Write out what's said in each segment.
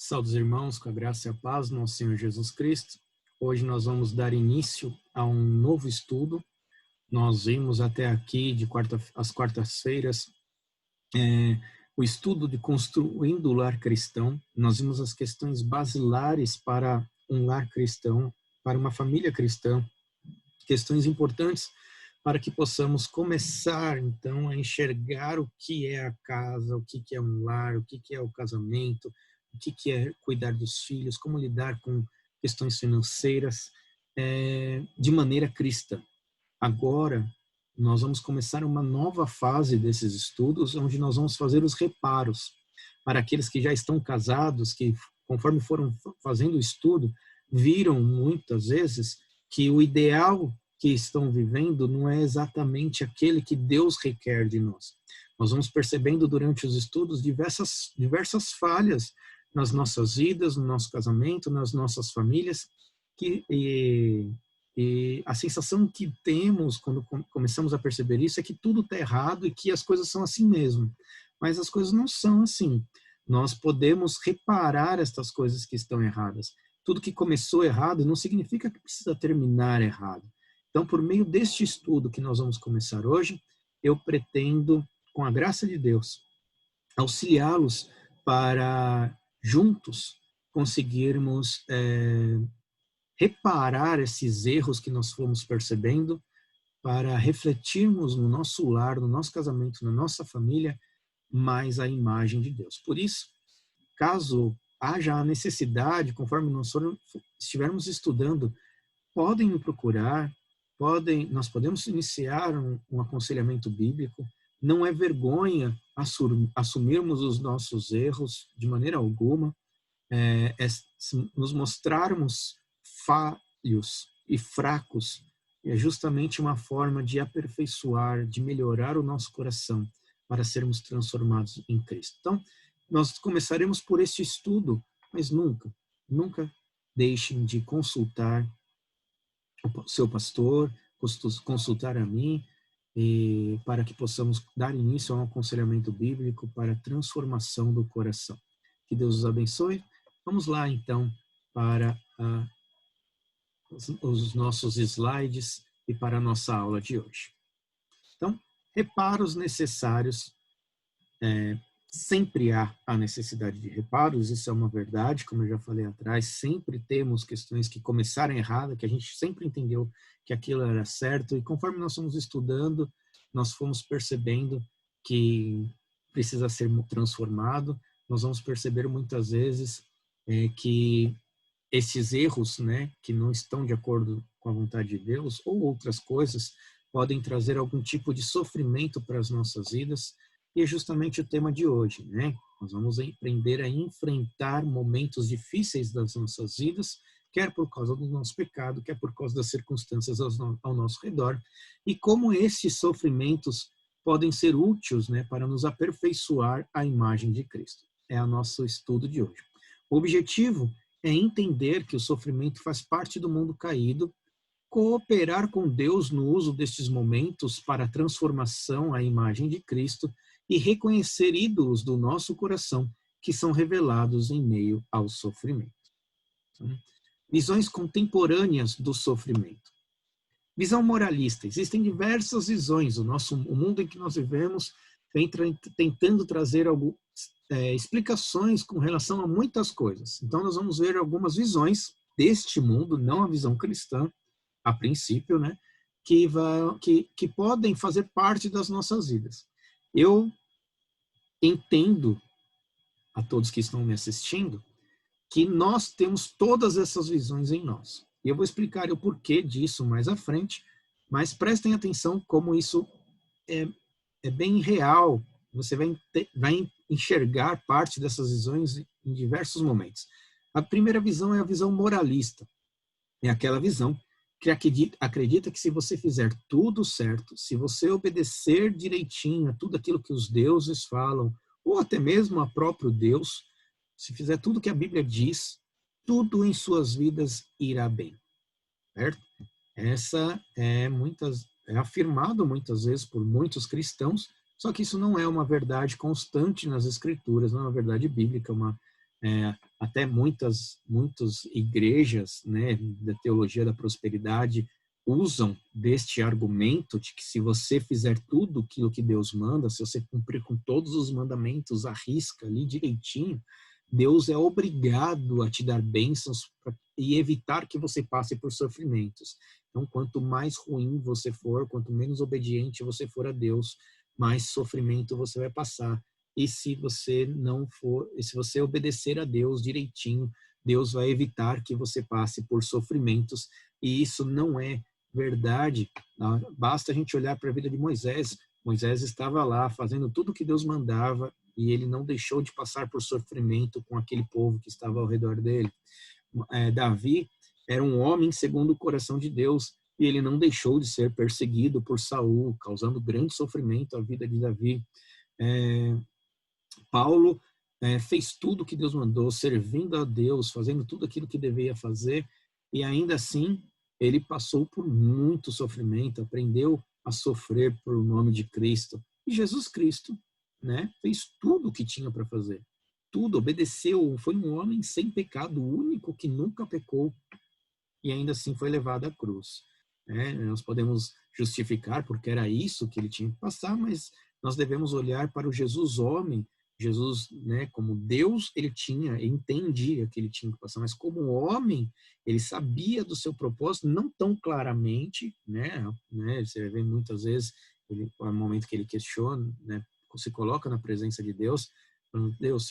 Saudos irmãos, com a graça e a paz do nosso Senhor Jesus Cristo. Hoje nós vamos dar início a um novo estudo. Nós vimos até aqui, às quartas-feiras, o estudo de construindo o lar cristão. Nós vimos as questões basilares para um lar cristão, para uma família cristã, questões importantes para que possamos começar, então, a enxergar o que é a casa, o que é um lar, o que é o casamento, o que é cuidar dos filhos, como lidar com questões financeiras de maneira cristã. Agora, nós vamos começar uma nova fase desses estudos, onde nós vamos fazer os reparos para aqueles que já estão casados, que conforme foram fazendo o estudo, viram muitas vezes que o ideal que estão vivendo não é exatamente aquele que Deus requer de nós. Nós vamos percebendo durante os estudos diversas falhas nas nossas vidas, no nosso casamento, nas nossas famílias, e a sensação que temos quando começamos a perceber isso é que tudo está errado e que as coisas são assim mesmo. Mas as coisas não são assim. Nós podemos reparar estas coisas que estão erradas. Tudo que começou errado não significa que precisa terminar errado. Então, por meio deste estudo que nós vamos começar hoje, eu pretendo, com a graça de Deus, auxiliá-los para juntos conseguirmos reparar esses erros que nós fomos percebendo, para refletirmos no nosso lar, no nosso casamento, na nossa família, mais a imagem de Deus. Por isso, caso haja a necessidade, conforme nós estivermos estudando, podem me procurar, nós podemos iniciar um aconselhamento bíblico. Não é vergonha assumirmos os nossos erros de maneira alguma, nos mostrarmos falhos e fracos é justamente uma forma de aperfeiçoar, de melhorar o nosso coração para sermos transformados em Cristo. Então, nós começaremos por este estudo, mas nunca deixem de consultar o seu pastor, consultar a mim, para que possamos dar início a um aconselhamento bíblico para a transformação do coração. Que Deus os abençoe. Vamos lá, então, para os nossos slides e para a nossa aula de hoje. Então, reparos necessários. Sempre há a necessidade de reparos, isso é uma verdade, como eu já falei atrás, sempre temos questões que começaram errado, que a gente sempre entendeu que aquilo era certo, e conforme nós fomos estudando, nós fomos percebendo que precisa ser transformado. Nós vamos perceber muitas vezes que esses erros, que não estão de acordo com a vontade de Deus, ou outras coisas, podem trazer algum tipo de sofrimento para as nossas vidas. E é justamente o tema de hoje, Nós vamos aprender a enfrentar momentos difíceis das nossas vidas, quer por causa do nosso pecado, quer por causa das circunstâncias ao nosso redor, e como esses sofrimentos podem ser úteis, para nos aperfeiçoar a imagem de Cristo. É o nosso estudo de hoje. O objetivo é entender que o sofrimento faz parte do mundo caído, cooperar com Deus no uso destes momentos para a transformação à imagem de Cristo e reconhecer ídolos do nosso coração que são revelados em meio ao sofrimento. Visões contemporâneas do sofrimento. Visão moralista. Existem diversas visões. O mundo em que nós vivemos vem tentando trazer explicações com relação a muitas coisas. Então, nós vamos ver algumas visões deste mundo, não a visão cristã, a princípio, que podem fazer parte das nossas vidas. Eu entendo, a todos que estão me assistindo, que nós temos todas essas visões em nós. E eu vou explicar o porquê disso mais à frente, mas prestem atenção como isso é bem real. Você vai enxergar parte dessas visões em diversos momentos. A primeira visão é a visão moralista. É aquela visão que acredita que se você fizer tudo certo, se você obedecer direitinho a tudo aquilo que os deuses falam, ou até mesmo a próprio Deus, se fizer tudo que a Bíblia diz, tudo em suas vidas irá bem. Certo? Essa é afirmado muitas vezes por muitos cristãos, só que isso não é uma verdade constante nas Escrituras, não é uma verdade bíblica, Até muitas igrejas, né, da teologia da prosperidade usam deste argumento de que se você fizer tudo aquilo que Deus manda, se você cumprir com todos os mandamentos à risca ali direitinho, Deus é obrigado a te dar bênçãos e evitar que você passe por sofrimentos. Então, quanto mais ruim você for, quanto menos obediente você for a Deus, mais sofrimento você vai passar. E se você não for, e se você obedecer a Deus direitinho, Deus vai evitar que você passe por sofrimentos. E isso não é verdade. Basta a gente olhar para a vida de Moisés. Moisés estava lá fazendo tudo o que Deus mandava e ele não deixou de passar por sofrimento com aquele povo que estava ao redor dele. Davi era um homem segundo o coração de Deus e ele não deixou de ser perseguido por Saul, causando grande sofrimento à vida de Davi. Paulo fez tudo o que Deus mandou, servindo a Deus, fazendo tudo aquilo que deveria fazer, e ainda assim ele passou por muito sofrimento, aprendeu a sofrer por o nome de Cristo. E Jesus Cristo, né, fez tudo o que tinha para fazer. Tudo, obedeceu, foi um homem sem pecado, o único que nunca pecou, e ainda assim foi levado à cruz. Nós podemos justificar porque era isso que ele tinha que passar, mas nós devemos olhar para o Jesus homem. Jesus, né, como Deus, ele entendia que ele tinha que passar, mas como homem, ele sabia do seu propósito, não tão claramente, né, você vê muitas vezes, no momento que ele questiona, né, se coloca na presença de Deus, falando, Deus,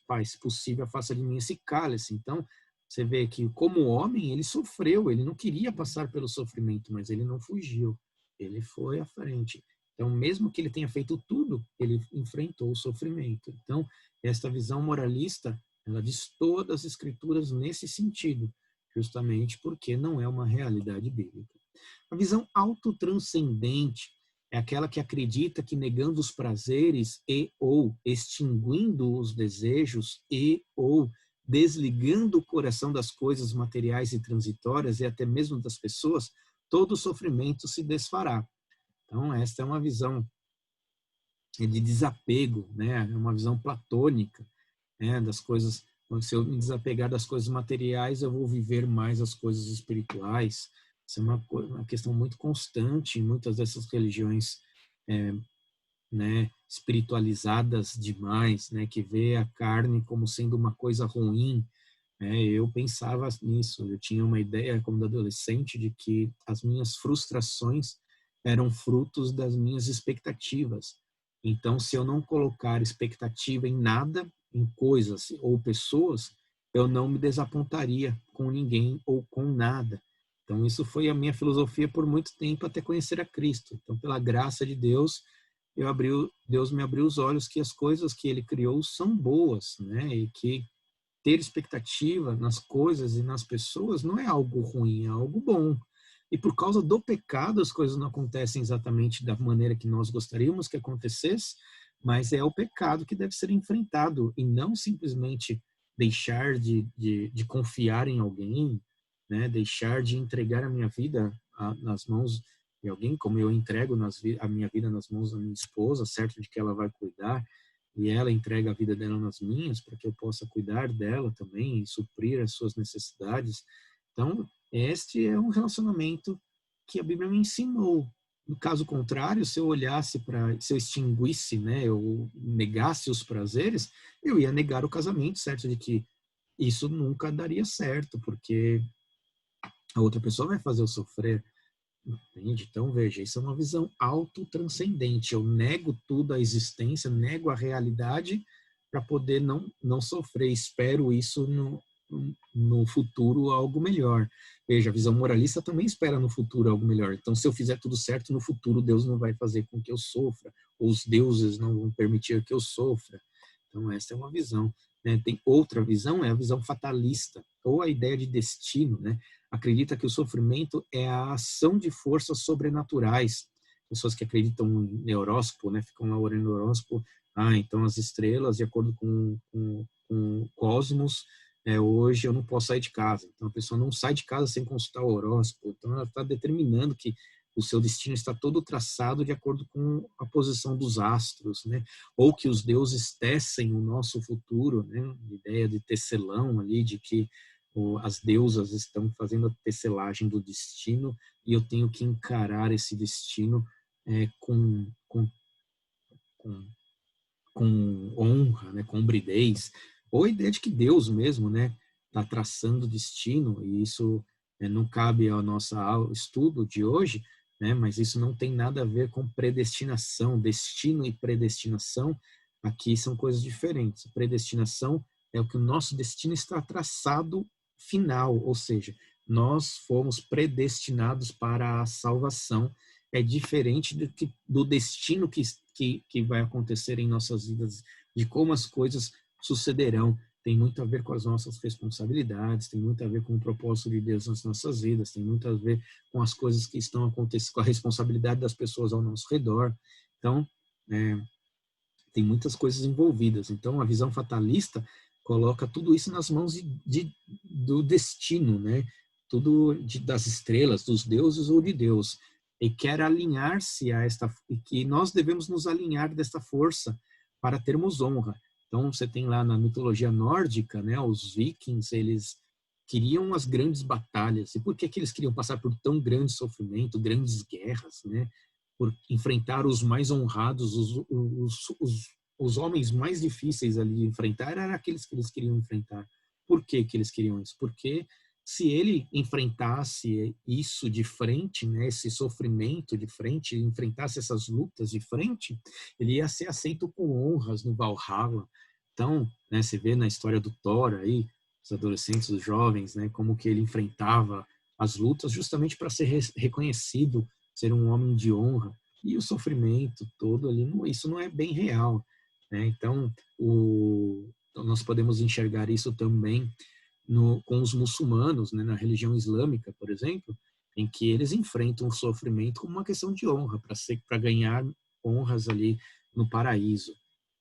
Pai, se possível, faça de mim esse cálice. Então, você vê que como homem, ele sofreu, ele não queria passar pelo sofrimento, mas ele não fugiu, ele foi à frente. Então, mesmo que ele tenha feito tudo, ele enfrentou o sofrimento. Então, esta visão moralista, ela destoa as escrituras nesse sentido, justamente porque não é uma realidade bíblica. A visão autotranscendente é aquela que acredita que negando os prazeres e ou extinguindo os desejos e ou desligando o coração das coisas materiais e transitórias e até mesmo das pessoas, todo o sofrimento se desfará. Então, esta é uma visão de desapego, né? É uma visão platônica, né? Das coisas. Se eu me desapegar das coisas materiais, eu vou viver mais as coisas espirituais. Isso é uma questão muito constante em muitas dessas religiões, né? Espiritualizadas demais, né? Que vê a carne como sendo uma coisa ruim. Eu pensava nisso. Eu tinha uma ideia, como adolescente, de que as minhas frustrações eram frutos das minhas expectativas. Então, se eu não colocar expectativa em nada, em coisas ou pessoas, eu não me desapontaria com ninguém ou com nada. Então, isso foi a minha filosofia por muito tempo até conhecer a Cristo. Então, pela graça de Deus, Deus me abriu os olhos que as coisas que Ele criou são boas, né? E que ter expectativa nas coisas e nas pessoas não é algo ruim, é algo bom. E por causa do pecado, as coisas não acontecem exatamente da maneira que nós gostaríamos que acontecesse, mas é o pecado que deve ser enfrentado e não simplesmente deixar de confiar em alguém, né? Deixar de entregar a minha vida nas mãos de alguém, como eu entrego a minha vida nas mãos da minha esposa, certo de que ela vai cuidar, e ela entrega a vida dela nas minhas para que eu possa cuidar dela também e suprir as suas necessidades. Então, este é um relacionamento que a Bíblia me ensinou. No caso contrário, se eu olhasse se eu extinguisse, né, eu negasse os prazeres, eu ia negar o casamento, certo de que isso nunca daria certo, porque a outra pessoa vai fazer eu sofrer. Entende? Então, veja, isso é uma visão autotranscendente. Eu nego tudo, a existência, nego a realidade para poder não sofrer. Espero isso no futuro algo melhor. Veja, a visão moralista também espera no futuro algo melhor. Então, se eu fizer tudo certo, no futuro Deus não vai fazer com que eu sofra, ou os deuses não vão permitir que eu sofra. Então, essa é uma visão. Né? Tem outra visão, é a visão fatalista, ou a ideia de destino, né? Acredita que o sofrimento é a ação de forças sobrenaturais. Pessoas que acreditam em horóscopo, né, ficam lá orando no horóscopo. Então as estrelas, de acordo com o cosmos, hoje eu não posso sair de casa. Então a pessoa não sai de casa sem consultar o horóscopo. Então ela está determinando que o seu destino está todo traçado de acordo com a posição dos astros, né? Ou que os deuses tecem o nosso futuro, né? A ideia de tecelão ali, de que as deusas estão fazendo a tecelagem do destino e eu tenho que encarar esse destino com, com honra, né? Com bridez, ou a ideia de que Deus mesmo, né? Está traçando o destino e isso não cabe ao nosso estudo de hoje, né? Mas isso não tem nada a ver com predestinação, destino e predestinação. Aqui são coisas diferentes. Predestinação é o que o nosso destino está traçado final, ou seja, nós fomos predestinados para a salvação. É diferente do destino que vai acontecer em nossas vidas, de como as coisas sucederão. Tem muito a ver com as nossas responsabilidades, tem muito a ver com o propósito de Deus nas nossas vidas, tem muito a ver com as coisas que estão acontecendo, com a responsabilidade das pessoas ao nosso redor. Então, tem muitas coisas envolvidas. Então, a visão fatalista coloca tudo isso nas mãos do destino, né? Tudo das estrelas, dos deuses ou de Deus. E quer alinhar-se a esta, e que nós devemos nos alinhar desta força para termos honra. Então, você tem lá na mitologia nórdica, né? Os vikings, eles queriam as grandes batalhas. E por que eles queriam passar por tão grande sofrimento, grandes guerras, né? Por enfrentar os mais honrados, os homens mais difíceis ali de enfrentar, eram aqueles que eles queriam enfrentar. Por que eles queriam isso? Porque se ele enfrentasse isso de frente, né, esse sofrimento de frente, enfrentasse essas lutas de frente, ele ia ser aceito com honras no Valhalla. Então, né, você vê na história do Thor aí, os adolescentes, os jovens, né, como que ele enfrentava as lutas justamente para ser reconhecido, ser um homem de honra. E o sofrimento todo ali, isso não é bem real, né? Então, nós podemos enxergar isso também com os muçulmanos, né, na religião islâmica, por exemplo, em que eles enfrentam o sofrimento como uma questão de honra, para ganhar honras ali no paraíso.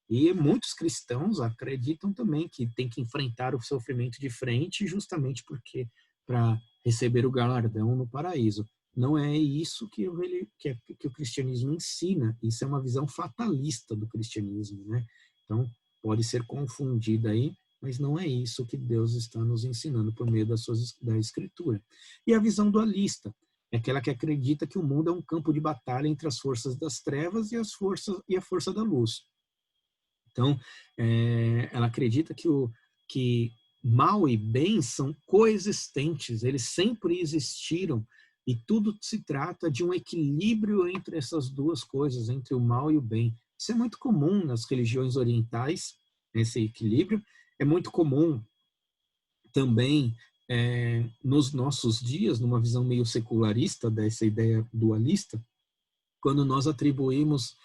E muitos cristãos acreditam também que tem que enfrentar o sofrimento de frente justamente porque para receber o galardão no paraíso. Não é isso que o cristianismo ensina. Isso é uma visão fatalista do cristianismo, né? Então, pode ser confundida aí, mas não é isso que Deus está nos ensinando por meio da Escritura. E a visão dualista é aquela que acredita que o mundo é um campo de batalha entre as forças das trevas e a força da luz. Então, ela acredita que mal e bem são coexistentes, eles sempre existiram, e tudo se trata de um equilíbrio entre essas duas coisas, entre o mal e o bem. Isso é muito comum nas religiões orientais, esse equilíbrio. É muito comum também nos nossos dias, numa visão meio secularista dessa ideia dualista, quando nós atribuímos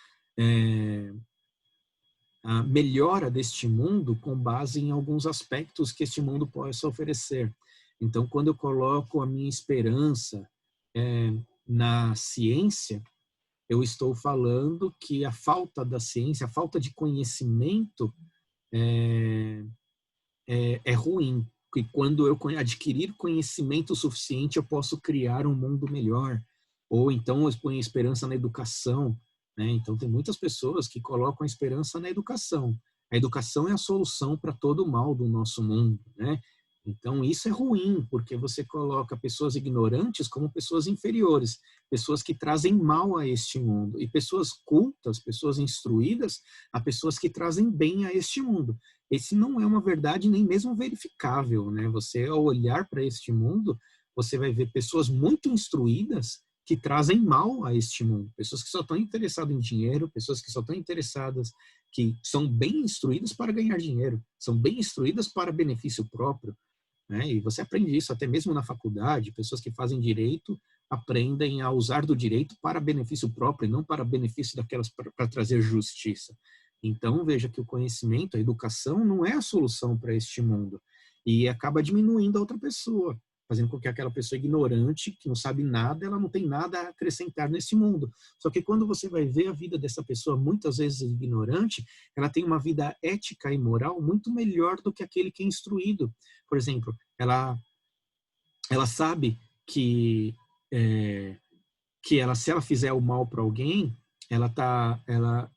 a melhora deste mundo com base em alguns aspectos que este mundo possa oferecer. Então, quando eu coloco a minha esperança na ciência, eu estou falando que a falta da ciência, a falta de conhecimento é ruim. E quando eu adquirir conhecimento suficiente, eu posso criar um mundo melhor. Ou então eu ponho esperança na educação, né? Então tem muitas pessoas que colocam a esperança na educação. A educação é a solução para todo o mal do nosso mundo, né? Então isso é ruim, porque você coloca pessoas ignorantes como pessoas inferiores, pessoas que trazem mal a este mundo, e pessoas cultas, pessoas instruídas, a pessoas que trazem bem a este mundo. Esse não é uma verdade nem mesmo verificável, né? Você, ao olhar para este mundo, você vai ver pessoas muito instruídas que trazem mal a este mundo. Pessoas que só estão interessadas em dinheiro, pessoas que só estão interessadas, que são bem instruídas para ganhar dinheiro, são bem instruídas para benefício próprio, né? E você aprende isso até mesmo na faculdade. Pessoas que fazem direito aprendem a usar do direito para benefício próprio e não para benefício daquelas para trazer justiça. Então, veja que o conhecimento, a educação, não é a solução para este mundo. E acaba diminuindo a outra pessoa, fazendo com que aquela pessoa ignorante, que não sabe nada, ela não tem nada a acrescentar nesse mundo. Só que quando você vai ver a vida dessa pessoa, muitas vezes ignorante, ela tem uma vida ética e moral muito melhor do que aquele que é instruído. Por exemplo, ela sabe que que ela, se ela fizer o mal para alguém, ela tá, ela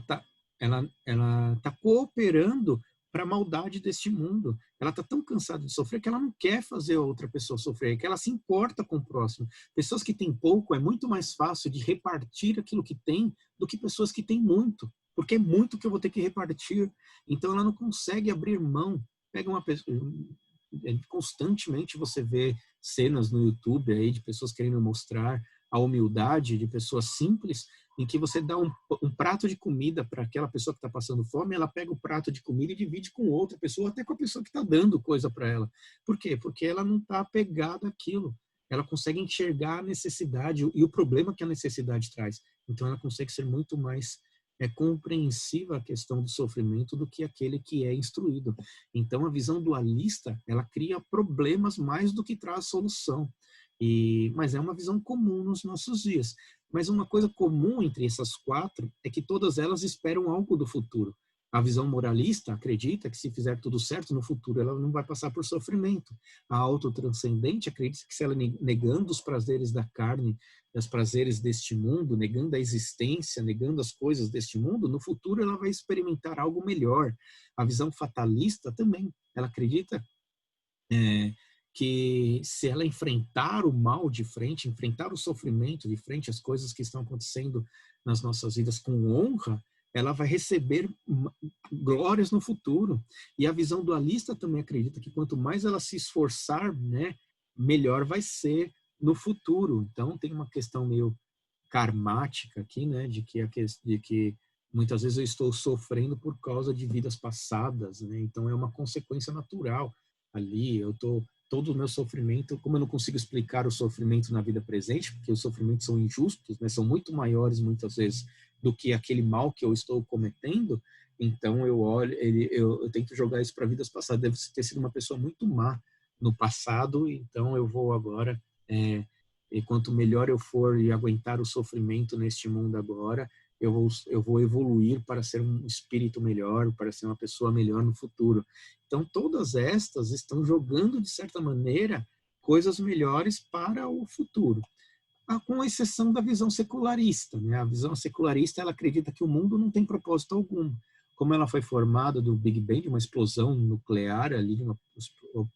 tá, ela tá cooperando para a maldade deste mundo. Ela tá tão cansada de sofrer que ela não quer fazer a outra pessoa sofrer, que ela se importa com o próximo. Pessoas que têm pouco, é muito mais fácil de repartir aquilo que tem do que pessoas que têm muito, porque é muito que eu vou ter que repartir. Então ela não consegue abrir mão. Pega uma pessoa, constantemente você vê cenas no YouTube aí de pessoas querendo mostrar a humildade de pessoas simples, em que você dá um prato de comida para aquela pessoa que está passando fome, ela pega o prato de comida e divide com outra pessoa, até com a pessoa que está dando coisa para ela. Por quê? Porque ela não está apegada àquilo. Ela consegue enxergar a necessidade e o problema que a necessidade traz. Então, ela consegue ser muito mais compreensiva a questão do sofrimento do que aquele que é instruído. Então, a visão dualista, ela cria problemas mais do que traz solução. Mas é uma visão comum nos nossos dias. Mas uma coisa comum entre essas quatro é que todas elas esperam algo do futuro. A visão moralista acredita que se fizer tudo certo no futuro, ela não vai passar por sofrimento. A autotranscendente acredita que se ela negando os prazeres da carne, os prazeres deste mundo, negando a existência, negando as coisas deste mundo, no futuro ela vai experimentar algo melhor. A visão fatalista também, ela acredita que se ela enfrentar o mal de frente, enfrentar o sofrimento de frente, as coisas que estão acontecendo nas nossas vidas com honra, ela vai receber glórias no futuro. E a visão dualista também acredita que quanto mais ela se esforçar, né, melhor vai ser no futuro. Então tem uma questão meio karmática aqui, né, de que muitas vezes eu estou sofrendo por causa de vidas passadas, né? Então é uma consequência natural ali. Eu tô todo o meu sofrimento, como eu não consigo explicar o sofrimento na vida presente, porque os sofrimentos são injustos, né? São muito maiores muitas vezes do que aquele mal que eu estou cometendo. Então eu olho, eu tento jogar isso para vidas passadas. Deve ter sido uma pessoa muito má no passado, então eu vou agora e quanto melhor eu for e aguentar o sofrimento neste mundo agora, eu vou evoluir para ser um espírito melhor, para ser uma pessoa melhor no futuro. Então, todas estas estão jogando, de certa maneira, coisas melhores para o futuro. Com exceção da visão secularista, né? A visão secularista, ela acredita que o mundo não tem propósito algum. Como ela foi formada do Big Bang, de uma explosão nuclear ali, de uma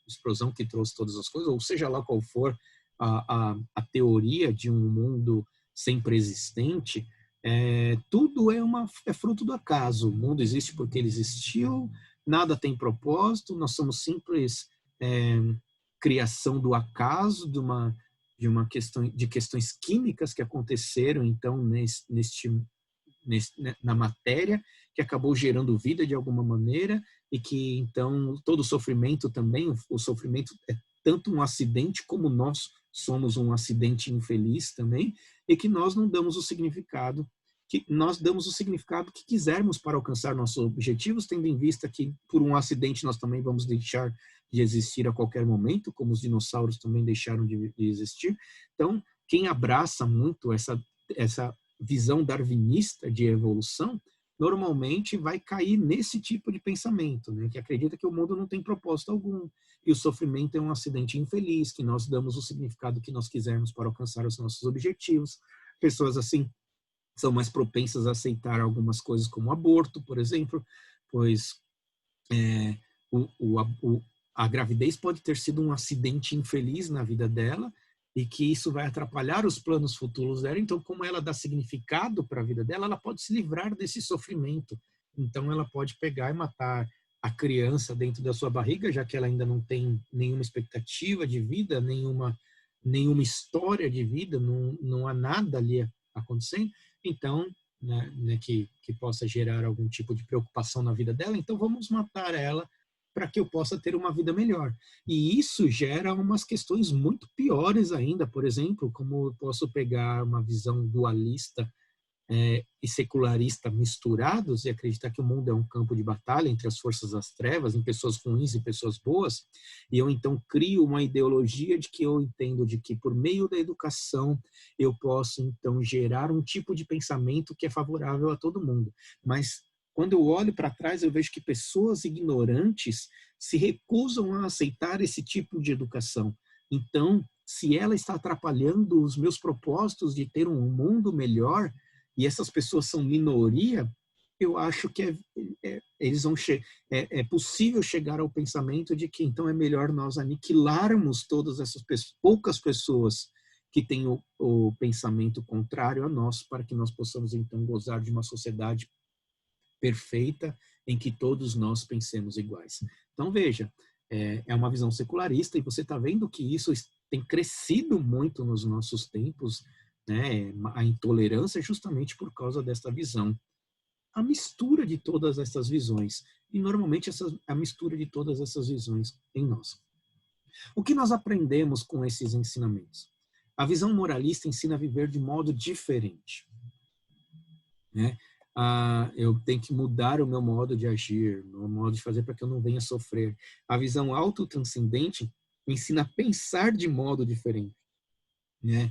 explosão que trouxe todas as coisas, ou seja lá qual for a teoria de um mundo sempre existente, tudo é fruto do acaso. O mundo existe porque ele existiu, nada tem propósito, nós somos simples criação do acaso, de uma questão de questões químicas que aconteceram então na matéria, que acabou gerando vida de alguma maneira, e que então todo sofrimento também, o sofrimento é tanto um acidente como nós somos um acidente infeliz também, e que nós não damos o significado que nós damos o significado que quisermos para alcançar nossos objetivos, tendo em vista que por um acidente nós também vamos deixar de existir a qualquer momento, como os dinossauros também deixaram de existir. Então, quem abraça muito essa visão darwinista de evolução, normalmente vai cair nesse tipo de pensamento, né? Que acredita que o mundo não tem propósito algum e o sofrimento é um acidente infeliz, que nós damos o significado que nós quisermos para alcançar os nossos objetivos. Pessoas assim são mais propensas a aceitar algumas coisas como aborto, por exemplo, pois a gravidez pode ter sido um acidente infeliz na vida dela e que isso vai atrapalhar os planos futuros dela. Então, como ela dá significado para a vida dela, ela pode se livrar desse sofrimento. Então, ela pode pegar e matar a criança dentro da sua barriga, já que ela ainda não tem nenhuma expectativa de vida, nenhuma história de vida, não há nada ali acontecendo. Então, que possa gerar algum tipo de preocupação na vida dela, então vamos matar ela para que eu possa ter uma vida melhor. E isso gera umas questões muito piores ainda, por exemplo, como eu posso pegar uma visão dualista e secularista misturados e acreditar que o mundo é um campo de batalha entre as forças das trevas, em pessoas ruins e pessoas boas, e eu então crio uma ideologia de que eu entendo de que por meio da educação eu posso então gerar um tipo de pensamento que é favorável a todo mundo. Mas quando eu olho para trás, eu vejo que pessoas ignorantes se recusam a aceitar esse tipo de educação. Então, se ela está atrapalhando os meus propósitos de ter um mundo melhor, e essas pessoas são minoria, eu acho que é possível chegar ao pensamento de que então é melhor nós aniquilarmos todas essas poucas pessoas que têm o pensamento contrário a nós, para que nós possamos então gozar de uma sociedade perfeita em que todos nós pensemos iguais. Então veja, é uma visão secularista, e você está vendo que isso tem crescido muito nos nossos tempos, né? A intolerância é justamente por causa desta visão. A mistura de todas essas visões, e normalmente a mistura de todas essas visões em nós. O que nós aprendemos com esses ensinamentos? A visão moralista ensina a viver de modo diferente, né? Eu tenho que mudar o meu modo de agir, o meu modo de fazer para que eu não venha sofrer. A visão autotranscendente ensina a pensar de modo diferente, né?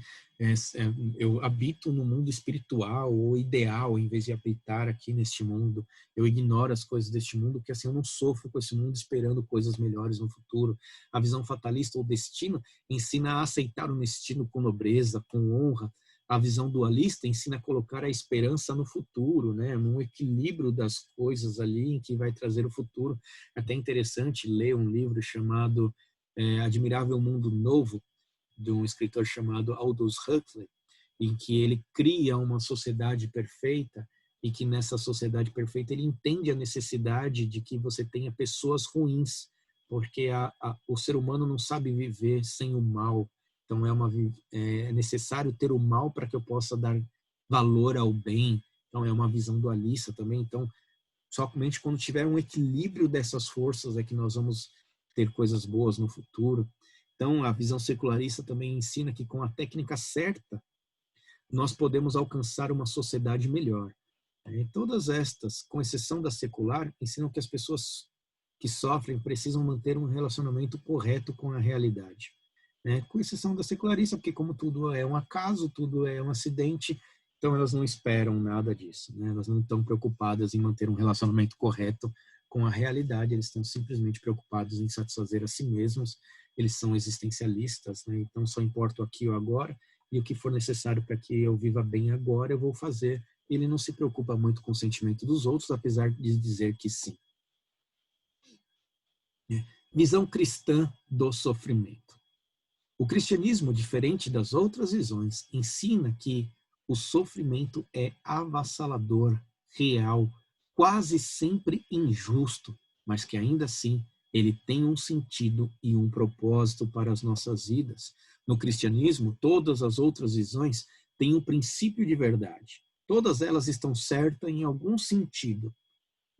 Eu habito no mundo espiritual ou ideal em vez de habitar aqui neste mundo. Eu ignoro as coisas deste mundo, porque assim eu não sofro com esse mundo esperando coisas melhores no futuro. A visão fatalista ou destino ensina a aceitar o destino com nobreza, com honra. A visão dualista ensina a colocar a esperança no futuro, né? Num equilíbrio das coisas ali em que vai trazer o futuro. É até interessante ler um livro chamado Admirável Mundo Novo, de um escritor chamado Aldous Huxley, em que ele cria uma sociedade perfeita, e que nessa sociedade perfeita ele entende a necessidade de que você tenha pessoas ruins, porque o ser humano não sabe viver sem o mal. Então é necessário ter o mal para que eu possa dar valor ao bem. Então é uma visão dualista também. Então, somente quando tiver um equilíbrio dessas forças é que nós vamos ter coisas boas no futuro. Então, a visão secularista também ensina que com a técnica certa, nós podemos alcançar uma sociedade melhor. E todas estas, com exceção da secular, ensinam que as pessoas que sofrem precisam manter um relacionamento correto com a realidade. Com exceção da secularista, porque como tudo é um acaso, tudo é um acidente, então elas não esperam nada disso. Elas não estão preocupadas em manter um relacionamento correto com a realidade, eles estão simplesmente preocupados em satisfazer a si mesmos. Eles são existencialistas, então só importa o aqui e o agora, e o que for necessário para que eu viva bem agora, eu vou fazer. Ele não se preocupa muito com o sentimento dos outros, apesar de dizer que sim. Visão cristã do sofrimento. O cristianismo, diferente das outras visões, ensina que o sofrimento é avassalador, real, quase sempre injusto, mas que ainda assim ele tem um sentido e um propósito para as nossas vidas. No cristianismo, todas as outras visões têm um princípio de verdade. Todas elas estão certas em algum sentido,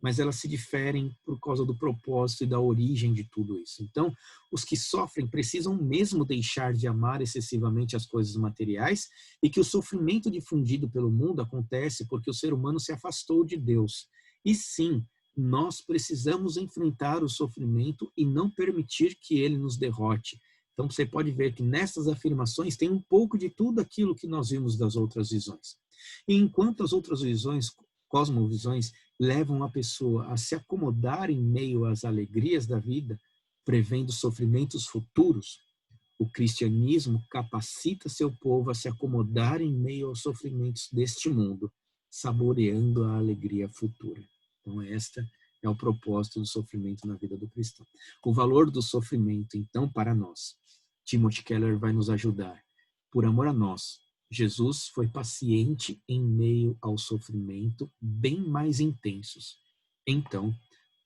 mas elas se diferem por causa do propósito e da origem de tudo isso. Então, os que sofrem precisam mesmo deixar de amar excessivamente as coisas materiais, e que o sofrimento difundido pelo mundo acontece porque o ser humano se afastou de Deus. E sim, nós precisamos enfrentar o sofrimento e não permitir que ele nos derrote. Então, você pode ver que nessas afirmações tem um pouco de tudo aquilo que nós vimos das outras visões. E enquanto as outras visões, cosmovisões, levam a pessoa a se acomodar em meio às alegrias da vida, prevendo sofrimentos futuros, o cristianismo capacita seu povo a se acomodar em meio aos sofrimentos deste mundo, saboreando a alegria futura. Então, esta é o propósito do sofrimento na vida do cristão. O valor do sofrimento, então, para nós. Timothy Keller vai nos ajudar. Por amor a nós, Jesus foi paciente em meio ao sofrimento bem mais intensos. Então,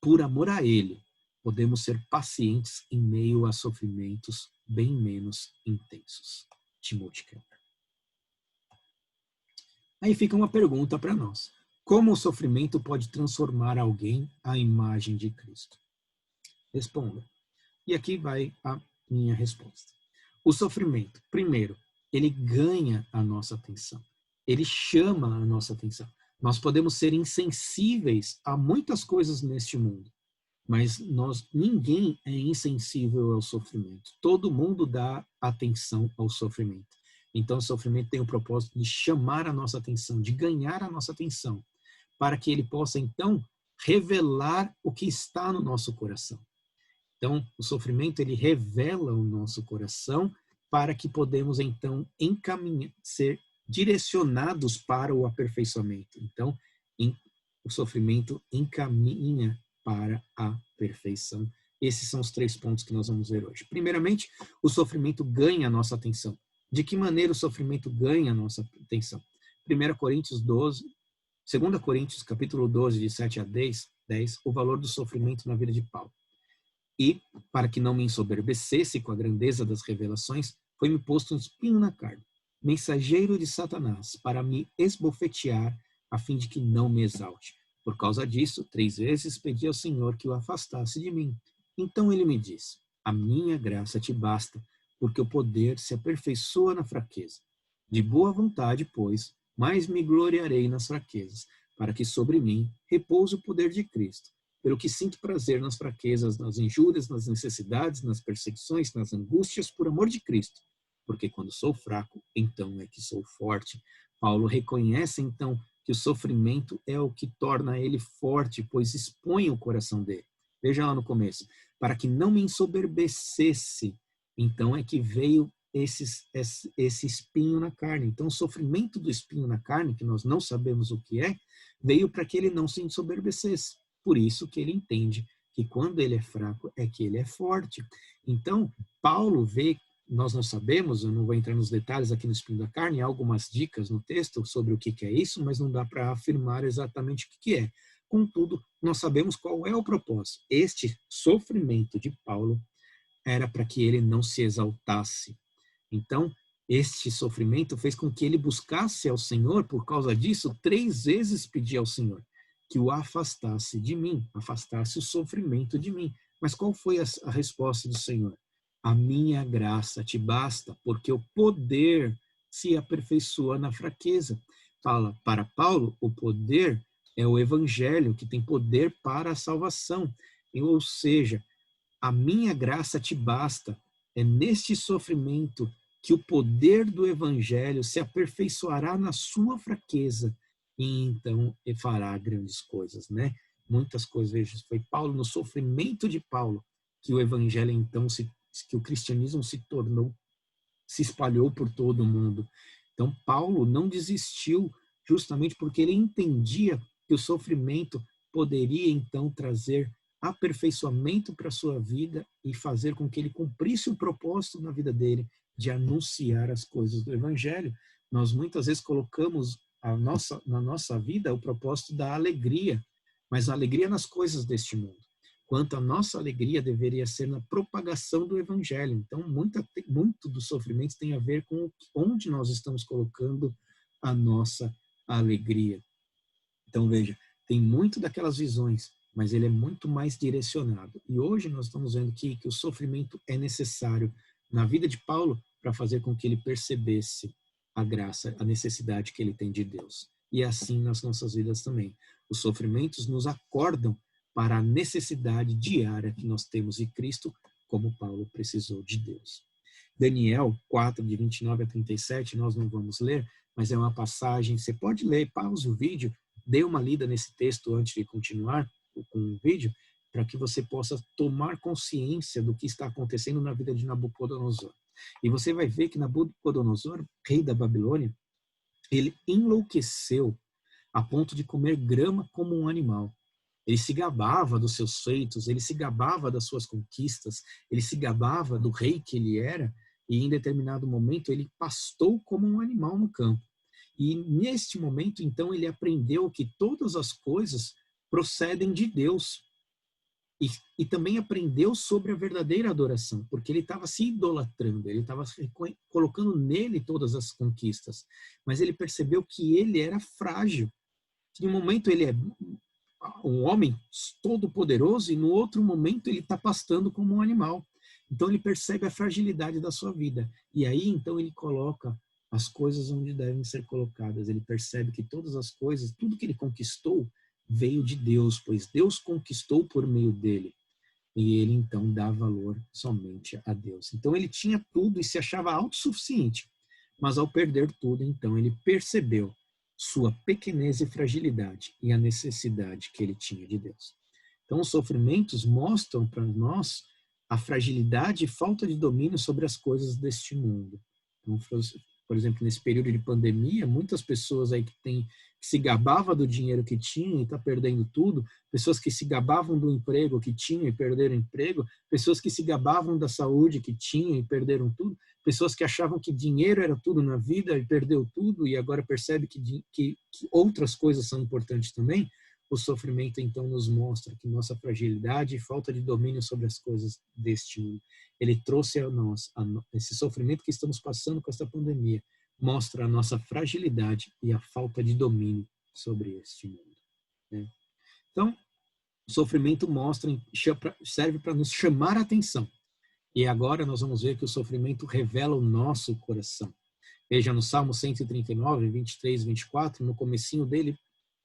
por amor a Ele, podemos ser pacientes em meio a sofrimentos bem menos intensos. Timothy Keller. Aí fica uma pergunta para nós. Como o sofrimento pode transformar alguém à imagem de Cristo? Responda. E aqui vai a minha resposta. O sofrimento, primeiro, ele ganha a nossa atenção. Ele chama a nossa atenção. Nós podemos ser insensíveis a muitas coisas neste mundo, mas ninguém é insensível ao sofrimento. Todo mundo dá atenção ao sofrimento. Então, o sofrimento tem o propósito de chamar a nossa atenção, de ganhar a nossa atenção, para que ele possa, então, revelar o que está no nosso coração. Então, o sofrimento, ele revela o nosso coração para que podemos então encaminhar, ser direcionados para o aperfeiçoamento. Então, o sofrimento encaminha para a perfeição. Esses são os 3 pontos que nós vamos ver hoje. Primeiramente, o sofrimento ganha a nossa atenção. De que maneira o sofrimento ganha a nossa atenção? 1 Coríntios 12, 2 Coríntios capítulo 12, de 7 a 10, o valor do sofrimento na vida de Paulo. E, para que não me ensoberbecesse com a grandeza das revelações, foi-me posto um espinho na carne, mensageiro de Satanás, para me esbofetear, a fim de que não me exalte. Por causa disso, 3 vezes pedi ao Senhor que o afastasse de mim. Então ele me disse: a minha graça te basta, porque o poder se aperfeiçoa na fraqueza. De boa vontade, pois, mais me gloriarei nas fraquezas, para que sobre mim repouse o poder de Cristo. Pelo que sinto prazer nas fraquezas, nas injúrias, nas necessidades, nas perseguições, nas angústias, por amor de Cristo. Porque quando sou fraco, então é que sou forte. Paulo reconhece, então, que o sofrimento é o que torna ele forte, pois expõe o coração dele. Veja lá no começo. Para que não me ensoberbecesse, então é que veio esse espinho na carne. Então, o sofrimento do espinho na carne, que nós não sabemos o que é, veio para que ele não se ensoberbecesse. Por isso que ele entende que quando ele é fraco, é que ele é forte. Então, Paulo vê, nós não sabemos, eu não vou entrar nos detalhes aqui no espinho da carne, há algumas dicas no texto sobre o que é isso, mas não dá para afirmar exatamente o que é. Contudo, nós sabemos qual é o propósito. Este sofrimento de Paulo era para que ele não se exaltasse. Então, este sofrimento fez com que ele buscasse ao Senhor, por causa disso, 3 vezes pedia ao Senhor que o afastasse de mim, afastasse o sofrimento de mim. Mas qual foi a resposta do Senhor? A minha graça te basta, porque o poder se aperfeiçoa na fraqueza. Fala, para Paulo, o poder é o evangelho, que tem poder para a salvação. Ou seja, a minha graça te basta. É neste sofrimento que o poder do evangelho se aperfeiçoará na sua fraqueza, e então ele fará grandes coisas, né? Muitas coisas, veja, foi Paulo, no sofrimento de Paulo, que o evangelho então, que o cristianismo se espalhou por todo o mundo. Então, Paulo não desistiu justamente porque ele entendia que o sofrimento poderia então trazer aperfeiçoamento para a sua vida e fazer com que ele cumprisse o propósito na vida dele de anunciar as coisas do evangelho. Nós muitas vezes colocamos na nossa vida o propósito da alegria, mas a alegria nas coisas deste mundo. Quanto a nossa alegria deveria ser na propagação do evangelho. Então, muito dos sofrimentos tem a ver com onde nós estamos colocando a nossa alegria. Então, veja, tem muito daquelas visões, mas ele é muito mais direcionado. E hoje nós estamos vendo que o sofrimento é necessário na vida de Paulo para fazer com que ele percebesse a graça, a necessidade que ele tem de Deus. E assim nas nossas vidas também. Os sofrimentos nos acordam para a necessidade diária que nós temos de Cristo, como Paulo precisou de Deus. Daniel 4, de 29 a 37, nós não vamos ler, mas é uma passagem, você pode ler, pause o vídeo, dê uma lida nesse texto antes de continuar com o vídeo, para que você possa tomar consciência do que está acontecendo na vida de Nabucodonosor. E você vai ver que Nabucodonosor, rei da Babilônia, ele enlouqueceu a ponto de comer grama como um animal. Ele se gabava dos seus feitos, ele se gabava das suas conquistas, ele se gabava do rei que ele era, e em determinado momento ele pastou como um animal no campo. E neste momento, então, ele aprendeu que todas as coisas procedem de Deus. E também aprendeu sobre a verdadeira adoração, porque ele estava se idolatrando, ele estava colocando nele todas as conquistas. Mas ele percebeu que ele era frágil. Que em um momento ele é um homem todo poderoso e no outro momento ele está pastando como um animal. Então ele percebe a fragilidade da sua vida. E aí então ele coloca as coisas onde devem ser colocadas. Ele percebe que todas as coisas, tudo que ele conquistou, veio de Deus, pois Deus conquistou por meio dele. E ele então dá valor somente a Deus. Então ele tinha tudo e se achava autossuficiente. Mas ao perder tudo, então ele percebeu sua pequenez e fragilidade e a necessidade que ele tinha de Deus. Então os sofrimentos mostram para nós a fragilidade e falta de domínio sobre as coisas deste mundo. Então, por exemplo, nesse período de pandemia, muitas pessoas aí que se gabavam do dinheiro que tinham e está perdendo tudo, pessoas que se gabavam do emprego que tinham e perderam o emprego, pessoas que se gabavam da saúde que tinham e perderam tudo, pessoas que achavam que dinheiro era tudo na vida e perdeu tudo e agora percebe que outras coisas são importantes também. O sofrimento, então, nos mostra que nossa fragilidade e falta de domínio sobre as coisas deste mundo. Ele trouxe a nós, esse sofrimento que estamos passando com esta pandemia, mostra a nossa fragilidade e a falta de domínio sobre este mundo. Né? Então, o sofrimento serve para nos chamar a atenção. E agora nós vamos ver que o sofrimento revela o nosso coração. Veja, no Salmo 139, 23 e 24, no comecinho dele,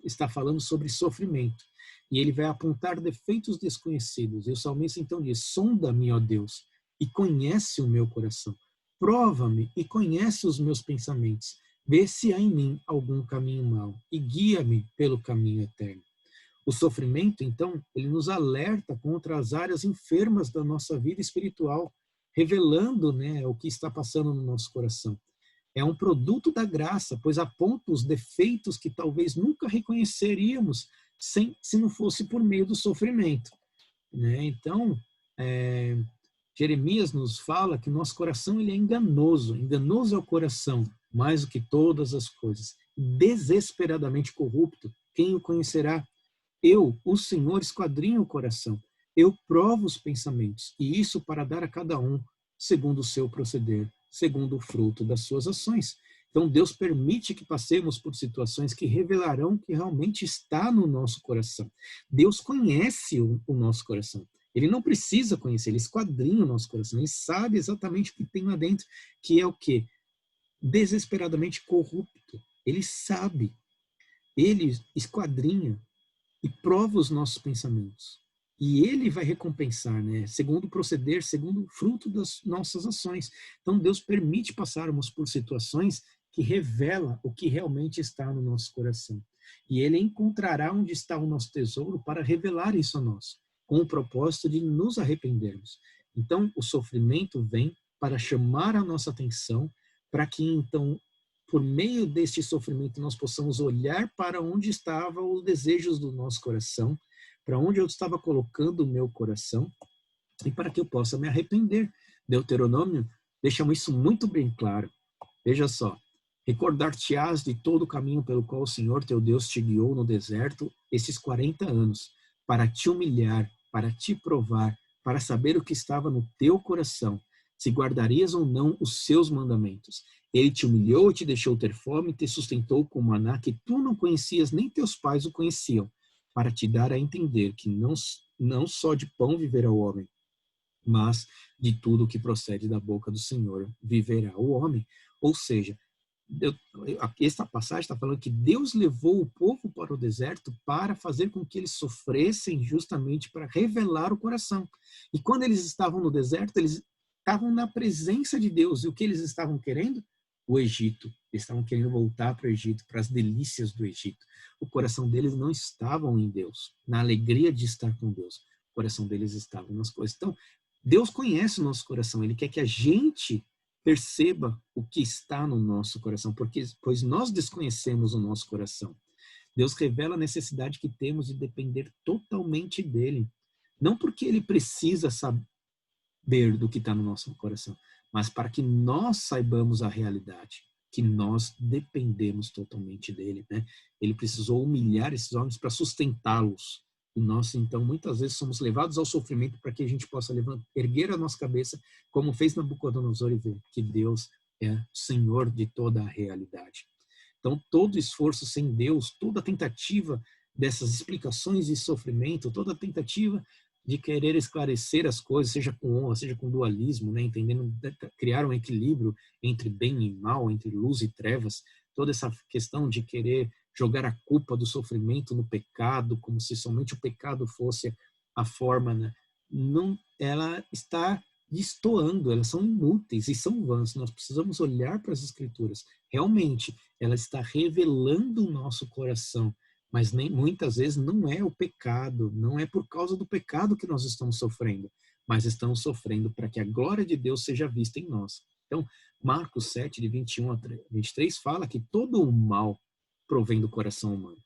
está falando sobre sofrimento. E ele vai apontar defeitos desconhecidos. E o salmista então diz: sonda-me, ó Deus, e conhece o meu coração. Prova-me e conhece os meus pensamentos. Vê se há em mim algum caminho mau e guia-me pelo caminho eterno. O sofrimento, então, ele nos alerta contra as áreas enfermas da nossa vida espiritual, revelando, né, o que está passando no nosso coração. É um produto da graça, pois aponta os defeitos que talvez nunca reconheceríamos se não fosse por meio do sofrimento. Né? Então, Jeremias nos fala que nosso coração ele é enganoso. Enganoso é o coração, mais do que todas as coisas. Desesperadamente corrupto, quem o conhecerá? Eu, o Senhor, esquadrinho o coração. Eu provo os pensamentos, e isso para dar a cada um segundo o seu proceder, segundo o fruto das suas ações. Então, Deus permite que passemos por situações que revelarão o que realmente está no nosso coração. Deus conhece o nosso coração. Ele não precisa conhecer, ele esquadrinha o nosso coração. Ele sabe exatamente o que tem lá dentro, que é o quê? Desesperadamente corrupto. Ele sabe. Ele esquadrinha e prova os nossos pensamentos. E ele vai recompensar, né? Segundo o proceder, segundo o fruto das nossas ações. Então, Deus permite passarmos por situações que revelam o que realmente está no nosso coração. E ele encontrará onde está o nosso tesouro para revelar isso a nós, com o propósito de nos arrependermos. Então, o sofrimento vem para chamar a nossa atenção, para que, então, por meio deste sofrimento, nós possamos olhar para onde estavam os desejos do nosso coração, para onde eu estava colocando o meu coração, e para que eu possa me arrepender. Deuteronômio deixa isso muito bem claro. Veja só: recordar-te-ás de todo o caminho pelo qual o Senhor teu Deus te guiou no deserto esses 40 anos, para te humilhar, para te provar, para saber o que estava no teu coração, se guardarias ou não os seus mandamentos. Ele te humilhou e te deixou ter fome e te sustentou com maná que tu não conhecias, nem teus pais o conheciam, para te dar a entender que não só de pão viverá o homem, mas de tudo que procede da boca do Senhor viverá o homem. Ou seja, esta passagem está falando que Deus levou o povo para o deserto para fazer com que eles sofressem, justamente para revelar o coração. E quando eles estavam no deserto, eles estavam na presença de Deus. E o que eles estavam querendo? O Egito. Eles estavam querendo voltar para o Egito, para as delícias do Egito. O coração deles não estava em Deus, na alegria de estar com Deus. O coração deles estava nas coisas. Então, Deus conhece o nosso coração. Ele quer que a gente perceba o que está no nosso coração, pois nós desconhecemos o nosso coração. Deus revela a necessidade que temos de depender totalmente dele. Não porque ele precisa saber do que está no nosso coração, mas para que nós saibamos a realidade, que nós dependemos totalmente dele, né? Ele precisou humilhar esses homens para sustentá-los. E nós, então, muitas vezes somos levados ao sofrimento para que a gente possa erguer a nossa cabeça, como fez Nabucodonosor, e ver que Deus é Senhor de toda a realidade. Então, todo esforço sem Deus, toda tentativa dessas explicações de sofrimento, toda tentativa de querer esclarecer as coisas, seja com honra, seja com dualismo, né, entendendo, criar um equilíbrio entre bem e mal, entre luz e trevas, toda essa questão de querer jogar a culpa do sofrimento no pecado, como se somente o pecado fosse a forma, né, não, ela está destoando, elas são inúteis e são vãs. Nós precisamos olhar para as Escrituras. Realmente, ela está revelando o nosso coração, mas muitas vezes não é o pecado, não é por causa do pecado que nós estamos sofrendo, mas estamos sofrendo para que a glória de Deus seja vista em nós. Então, Marcos 7, de 21 a 23, fala que todo o mal provém do coração humano,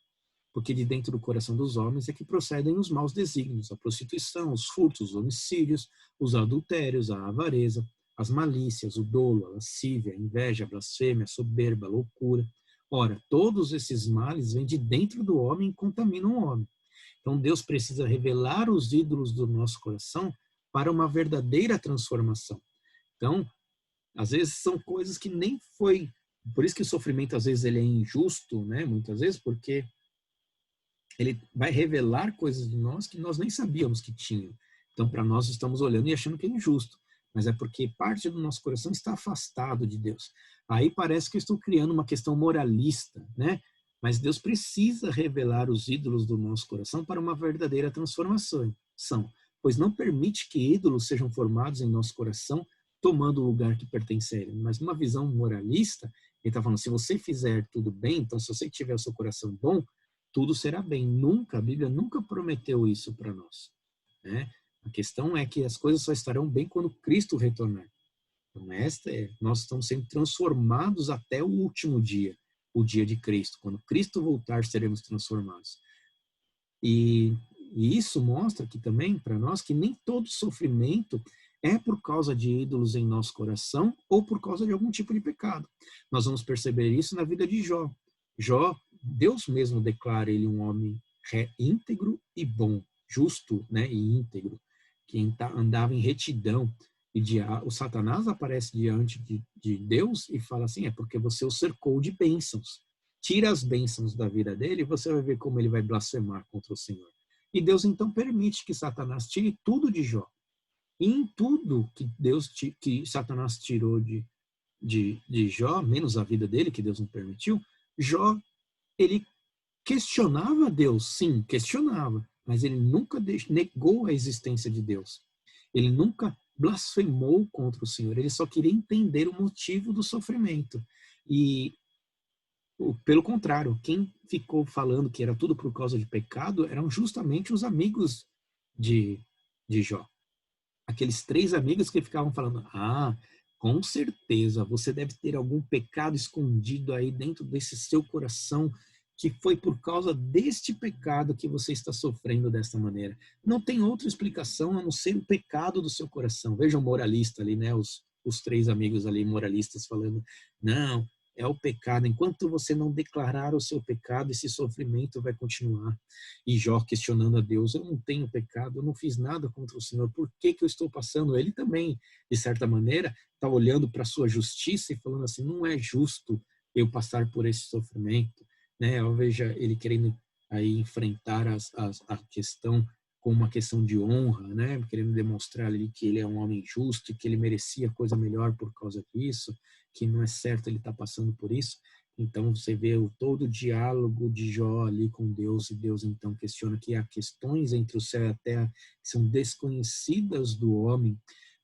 porque de dentro do coração dos homens é que procedem os maus desígnios, a prostituição, os furtos, os homicídios, os adultérios, a avareza, as malícias, o dolo, a lascívia, a inveja, a blasfêmia, a soberba, a loucura. Ora, todos esses males vêm de dentro do homem e contaminam o homem. Então, Deus precisa revelar os ídolos do nosso coração para uma verdadeira transformação. Então, às vezes são coisas que nem foi... Por isso que o sofrimento, às vezes, ele é injusto, né? Muitas vezes, porque ele vai revelar coisas de nós que nós nem sabíamos que tinham. Então, para nós, estamos olhando e achando que é injusto. Mas é porque parte do nosso coração está afastado de Deus. Aí parece que eu estou criando uma questão moralista, né? Mas Deus precisa revelar os ídolos do nosso coração para uma verdadeira transformação. Pois não permite que ídolos sejam formados em nosso coração, tomando o lugar que pertence a ele. Mas uma visão moralista, ele está falando, se você fizer tudo bem, então se você tiver o seu coração bom, tudo será bem. A Bíblia nunca prometeu isso para nós, né? A questão é que as coisas só estarão bem quando Cristo retornar. Então, nós estamos sendo transformados até o último dia, o dia de Cristo. Quando Cristo voltar, seremos transformados. E isso mostra aqui também para nós que nem todo sofrimento é por causa de ídolos em nosso coração ou por causa de algum tipo de pecado. Nós vamos perceber isso na vida de Jó. Jó, Deus mesmo declara ele um homem íntegro e bom, justo, né, e íntegro, que andava em retidão. E o Satanás aparece diante de Deus e fala assim, é porque você o cercou de bênçãos. Tira as bênçãos da vida dele e você vai ver como ele vai blasfemar contra o Senhor. E Deus então permite que Satanás tire tudo de Jó. E em tudo que Satanás tirou de Jó, menos a vida dele, que Deus não permitiu, Jó, ele questionava Deus, sim, questionava, mas ele nunca negou a existência de Deus. Ele nunca blasfemou contra o Senhor, ele só queria entender o motivo do sofrimento. E, pelo contrário, quem ficou falando que era tudo por causa de pecado eram justamente os amigos de Jó. Aqueles 3 amigos que ficavam falando, com certeza, você deve ter algum pecado escondido aí dentro desse seu coração, que foi por causa deste pecado que você está sofrendo desta maneira. Não tem outra explicação a não ser o pecado do seu coração. Vejam o moralista ali, né? Os 3 amigos ali moralistas falando, não, é o pecado. Enquanto você não declarar o seu pecado, esse sofrimento vai continuar. E Jó questionando a Deus, eu não tenho pecado, eu não fiz nada contra o Senhor, por que eu estou passando? Ele também, de certa maneira, está olhando para a sua justiça e falando assim, não é justo eu passar por esse sofrimento, né? Eu vejo ele querendo aí enfrentar a questão com uma questão de honra, né? Querendo demonstrar ali que ele é um homem justo e que ele merecia coisa melhor por causa disso, que não é certo ele estar passando por isso. Então você vê todo o diálogo de Jó ali com Deus, e Deus então questiona que há questões entre o céu e a terra que são desconhecidas do homem,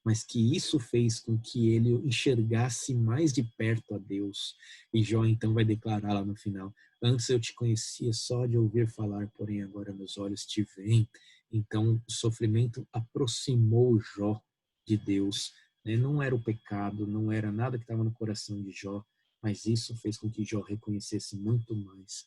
mas que isso fez com que ele enxergasse mais de perto a Deus. E Jó então vai declarar lá no final, antes eu te conhecia só de ouvir falar, porém agora meus olhos te veem. Então o sofrimento aproximou Jó de Deus, né? Não era o pecado, não era nada que estava no coração de Jó, mas isso fez com que Jó reconhecesse muito mais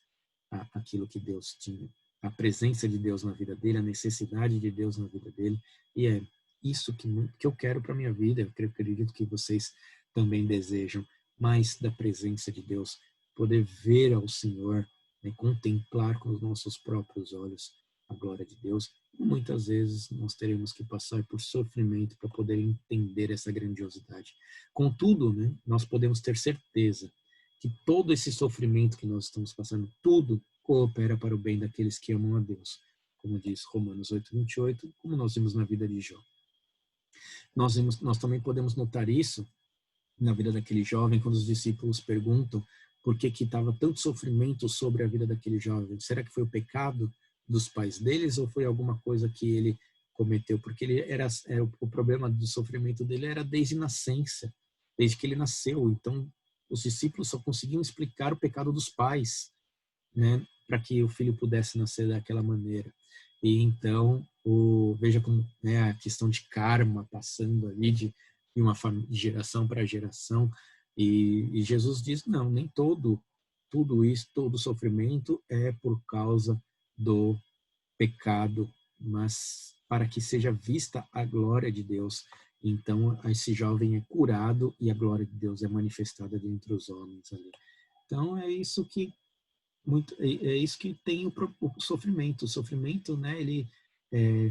aquilo que Deus tinha, a presença de Deus na vida dele, a necessidade de Deus na vida dele. E é isso que eu quero para a minha vida. Eu acredito que vocês também desejam mais da presença de Deus, poder ver ao Senhor, né, contemplar com os nossos próprios olhos a glória de Deus. E muitas vezes nós teremos que passar por sofrimento para poder entender essa grandiosidade. Contudo, né, nós podemos ter certeza que todo esse sofrimento que nós estamos passando, tudo coopera para o bem daqueles que amam a Deus, como diz Romanos 8:28, como nós vimos na vida de Jó. Nós também podemos notar isso na vida daquele jovem, quando os discípulos perguntam por que estava tanto sofrimento sobre a vida daquele jovem. Será que foi o pecado dos pais deles ou foi alguma coisa que ele cometeu? Porque o problema do sofrimento dele era desde nascença, desde que ele nasceu. Então, os discípulos só conseguiam explicar o pecado dos pais, né, para que o filho pudesse nascer daquela maneira. E então Veja como, né, a questão de karma passando ali de de geração para geração. E Jesus diz, não, nem tudo isso, todo sofrimento é por causa do pecado, mas para que seja vista a glória de Deus. Então, esse jovem é curado e a glória de Deus é manifestada dentre os homens ali. Então, é isso que é isso que tem o sofrimento. O sofrimento, né, ele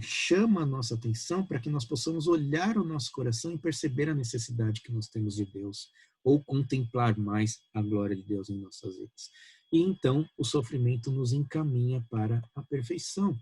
chama a nossa atenção para que nós possamos olhar o nosso coração e perceber a necessidade que nós temos de Deus, ou contemplar mais a glória de Deus em nossas vidas. E então o sofrimento nos encaminha para a perfeição.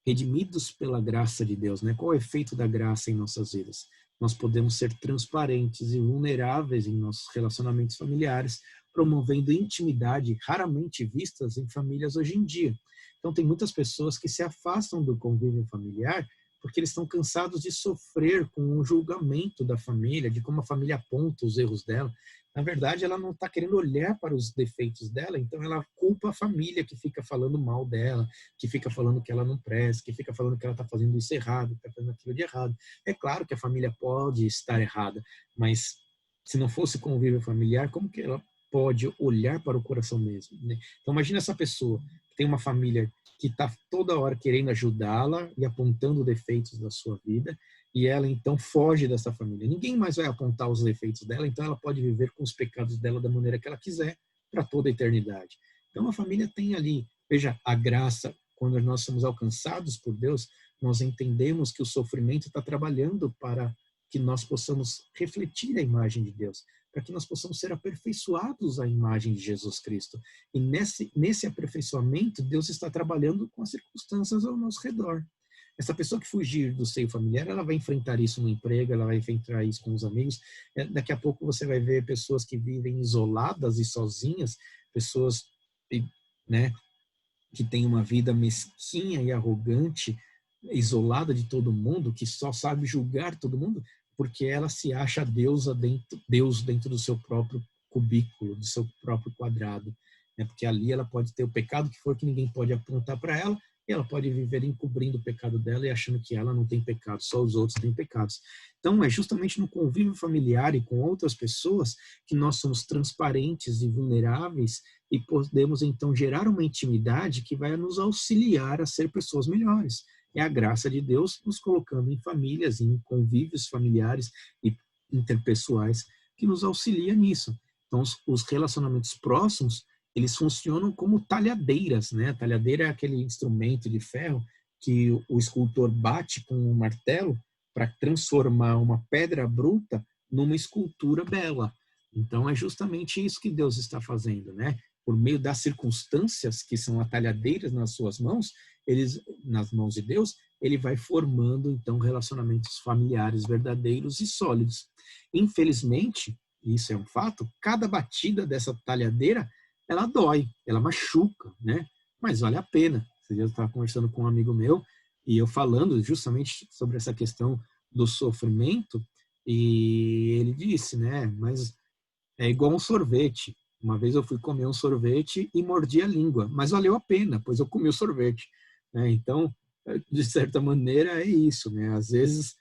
Redimidos pela graça de Deus, né? Qual é o efeito da graça em nossas vidas? Nós podemos ser transparentes e vulneráveis em nossos relacionamentos familiares, promovendo intimidade raramente vistas em famílias hoje em dia. Então, tem muitas pessoas que se afastam do convívio familiar porque eles estão cansados de sofrer com o julgamento da família, de como a família aponta os erros dela. Na verdade, ela não está querendo olhar para os defeitos dela, então ela culpa a família que fica falando mal dela, que fica falando que ela não presta, que fica falando que ela está fazendo isso errado, que está fazendo aquilo de errado. É claro que a família pode estar errada, mas se não fosse convívio familiar, como que ela pode olhar para o coração mesmo, né? Então, imagina essa pessoa que tem uma família que está toda hora querendo ajudá-la e apontando defeitos da sua vida, e ela então foge dessa família. Ninguém mais vai apontar os defeitos dela, então ela pode viver com os pecados dela da maneira que ela quiser para toda a eternidade. Então a família tem ali, veja, a graça, quando nós somos alcançados por Deus, nós entendemos que o sofrimento está trabalhando para que nós possamos refletir a imagem de Deus, para que nós possamos ser aperfeiçoados à imagem de Jesus Cristo. E nesse aperfeiçoamento, Deus está trabalhando com as circunstâncias ao nosso redor. Essa pessoa que fugir do seio familiar, ela vai enfrentar isso no emprego, ela vai enfrentar isso com os amigos. Daqui a pouco você vai ver pessoas que vivem isoladas e sozinhas, pessoas, né, que têm uma vida mesquinha e arrogante, isolada de todo mundo, que só sabe julgar todo mundo, porque ela se acha Deus dentro do seu próprio cubículo, do seu próprio quadrado. Né? Porque ali ela pode ter o pecado que for, que ninguém pode apontar para ela, e ela pode viver encobrindo o pecado dela e achando que ela não tem pecado, só os outros têm pecados. Então, é justamente no convívio familiar e com outras pessoas que nós somos transparentes e vulneráveis e podemos, então, gerar uma intimidade que vai nos auxiliar a ser pessoas melhores. É a graça de Deus nos colocando em famílias, em convívios familiares e interpessoais que nos auxilia nisso. Então, os relacionamentos próximos, eles funcionam como talhadeiras, né? A talhadeira é aquele instrumento de ferro que o escultor bate com um martelo para transformar uma pedra bruta numa escultura bela. Então, é justamente isso que Deus está fazendo, né? Por meio das circunstâncias que são atalhadeiras nas suas mãos, nas mãos de Deus, ele vai formando, então, relacionamentos familiares verdadeiros e sólidos. Infelizmente, isso é um fato, cada batida dessa talhadeira, ela dói, ela machuca, né? Mas vale a pena. Esse dia eu estava conversando com um amigo meu e eu falando justamente sobre essa questão do sofrimento e ele disse, né? Mas é igual um sorvete. Uma vez eu fui comer um sorvete e mordi a língua, mas valeu a pena, pois eu comi o sorvete. Né? Então, de certa maneira, é isso. Né? Às vezes,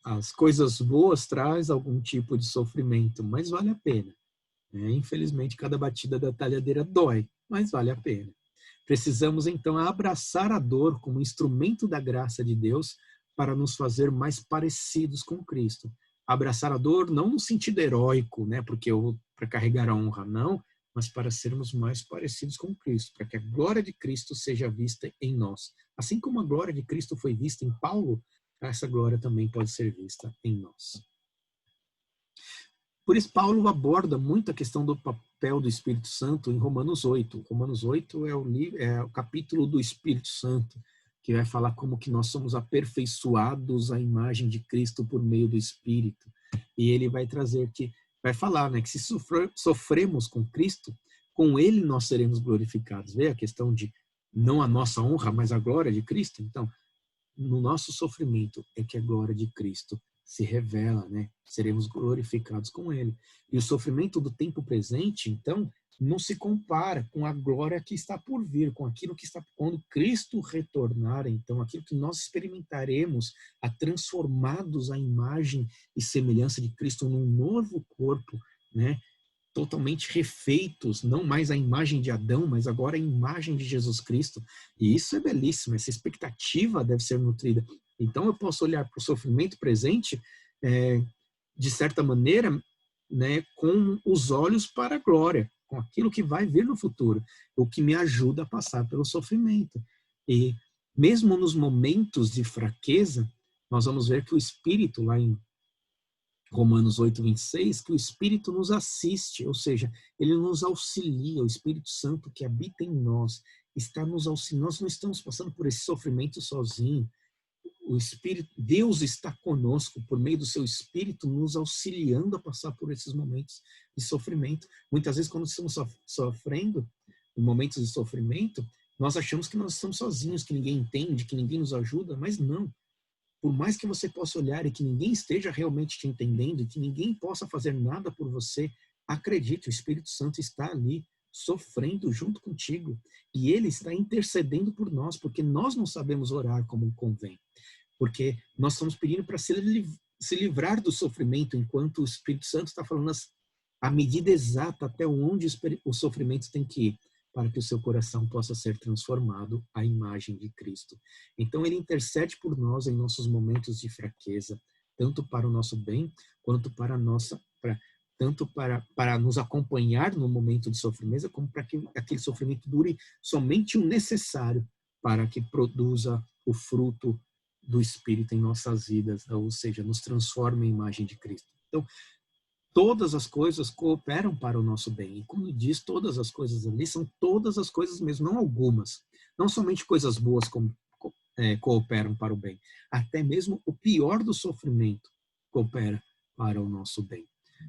as coisas boas trazem algum tipo de sofrimento, mas vale a pena. Infelizmente, cada batida da talhadeira dói, mas vale a pena. Precisamos, então, abraçar a dor como instrumento da graça de Deus para nos fazer mais parecidos com Cristo. Abraçar a dor não no sentido heróico, né, para carregar a honra, não, mas para sermos mais parecidos com Cristo, para que a glória de Cristo seja vista em nós. Assim como a glória de Cristo foi vista em Paulo, essa glória também pode ser vista em nós. Por isso, Paulo aborda muito a questão do papel do Espírito Santo em Romanos 8. Romanos 8 é o capítulo do Espírito Santo, que vai falar como que nós somos aperfeiçoados à imagem de Cristo por meio do Espírito. E ele vai falar, né, que se sofremos com Cristo, com ele nós seremos glorificados. Vê a questão de não a nossa honra, mas a glória de Cristo? Então, no nosso sofrimento é que a glória de Cristo se revela, né? Seremos glorificados com ele. E o sofrimento do tempo presente, então, não se compara com a glória que está por vir, com aquilo que está quando Cristo retornar. Então, aquilo que nós experimentaremos, a transformados à imagem e semelhança de Cristo num novo corpo, né? Totalmente refeitos, não mais a imagem de Adão, mas agora a imagem de Jesus Cristo. E isso é belíssimo, essa expectativa deve ser nutrida. Então, eu posso olhar para o sofrimento presente, de certa maneira, né, com os olhos para a glória, com aquilo que vai vir no futuro, o que me ajuda a passar pelo sofrimento. E mesmo nos momentos de fraqueza, nós vamos ver que o Espírito, lá em Romanos 8:26, que o Espírito nos assiste, ou seja, ele nos auxilia, o Espírito Santo que habita em nós, está nos auxiliando. Nós não estamos passando por esse sofrimento sozinho. O Espírito, Deus está conosco por meio do seu Espírito, nos auxiliando a passar por esses momentos de sofrimento. Muitas vezes, quando estamos sofrendo, em momentos de sofrimento, nós achamos que nós estamos sozinhos, que ninguém entende, que ninguém nos ajuda, mas não. Por mais que você possa olhar e que ninguém esteja realmente te entendendo e que ninguém possa fazer nada por você, acredite, o Espírito Santo está ali sofrendo junto contigo e ele está intercedendo por nós, porque nós não sabemos orar como convém. Porque nós estamos pedindo para se livrar do sofrimento, enquanto o Espírito Santo está falando a medida exata até onde o sofrimento tem que ir, para que o seu coração possa ser transformado à imagem de Cristo. Então, ele intercede por nós em nossos momentos de fraqueza, tanto para o nosso bem, quanto para para nos acompanhar no momento de sofrimento, como para que aquele sofrimento dure somente o necessário para que produza o fruto do Espírito em nossas vidas, ou seja, nos transforme em imagem de Cristo. Então, todas as coisas cooperam para o nosso bem. E quando diz todas as coisas ali, são todas as coisas mesmo, não algumas. Não somente coisas boas cooperam para o bem. Até mesmo o pior do sofrimento coopera para o nosso bem.